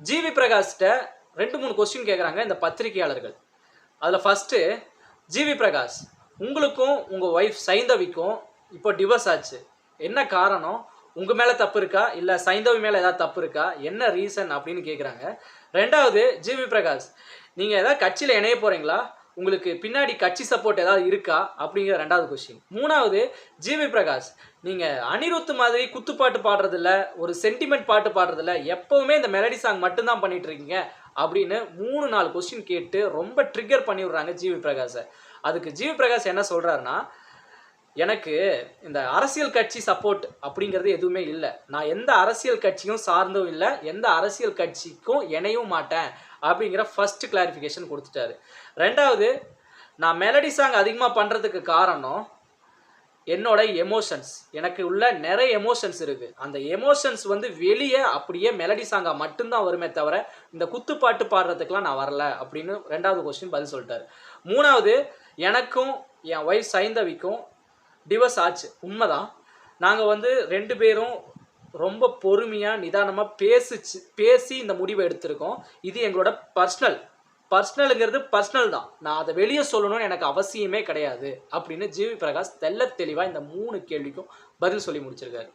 GV பிரகாஷ்கிட்ட 2-3 question கேட்குறாங்க இந்த பத்திரிகையாளர்கள். அதில் ஃபஸ்ட்டு, ஜிவி பிரகாஷ், உங்களுக்கும் உங்கள் ஒய்ஃப் சைந்தவிக்கும் இப்போ டிவோர்ஸ் ஆச்சு, என்ன காரணம்? உங்கள் மேலே தப்பு இருக்கா, இல்லை சைந்தவி மேலே ஏதாவது தப்பு இருக்கா, என்ன ரீசன் அப்படின்னு கேட்குறாங்க. ரெண்டாவது, ஜிவி பிரகாஷ், நீங்கள் ஏதாவது கட்சியில் இணைய போகிறீங்களா, உங்களுக்கு பின்னாடி கட்சி சப்போர்ட் ஏதாவது இருக்கா அப்படிங்கிற ரெண்டாவது கொஸ்டின். மூணாவது, ஜிவி பிரகாஷ், நீங்கள் அனிருத் மாதிரி குத்துப்பாட்டு பாடுறதில்ல, ஒரு சென்டிமெண்ட் பாட்டு பாடுறதில்ல, எப்போவுமே இந்த மெலடி சாங் மட்டும்தான் பண்ணிட்டு இருக்கீங்க அப்படின்னு 3-4 கொஸ்டின் கேட்டு ரொம்ப ட்ரிகர் பண்ணி விடுறாங்க ஜிவி பிரகாஷை. அதுக்கு ஜிவி பிரகாஷ் என்ன சொல்கிறாருன்னா, எனக்கு இந்த அரசியல் கட்சி சப்போர்ட் அப்படிங்கிறது எதுவுமே இல்லை, நான் எந்த அரசியல் கட்சியும் சார்ந்தும் இல்லை, எந்த அரசியல் கட்சிக்கும் இணையவும் மாட்டேன் அப்படிங்கிற ஃபஸ்ட்டு கிளாரிஃபிகேஷன் கொடுத்துட்டாரு. ரெண்டாவது, நான் மெலடி சாங் அதிகமாக பண்ணுறதுக்கு காரணம் என்னோட எமோஷன்ஸ், எனக்கு உள்ள நிறைய எமோஷன்ஸ் இருக்குது, அந்த எமோஷன்ஸ் வெளியே அப்படியே மெலடி சாங்காக மட்டும்தான் வருமே தவிர இந்த குத்துப்பாட்டு பாடுறதுக்கெலாம் நான் வரல அப்படின்னு ரெண்டாவது கொஸ்டின் பதில் சொல்லிட்டாரு. மூணாவது, எனக்கும் என் ஒய்ஃப் சைந்தவிக்கும் டிவோர்ஸ் ஆச்சு, உண்மைதான். நாங்கள் 2 பேரும் ரொம்ப பொறுமையாக நிதானமாக பேசி இந்த முடிவை எடுத்திருக்கோம். இது எங்களோட பர்சனலுங்கிறது பர்சனல் தான், நான் அதை வெளியே சொல்லணும்னு எனக்கு அவசியமே கிடையாது அப்படின்னு ஜிவி பிரகாஷ் தெள்ள தெளிவாக இந்த 3 கேள்விக்கும் பதில் சொல்லி முடிச்சிருக்காரு.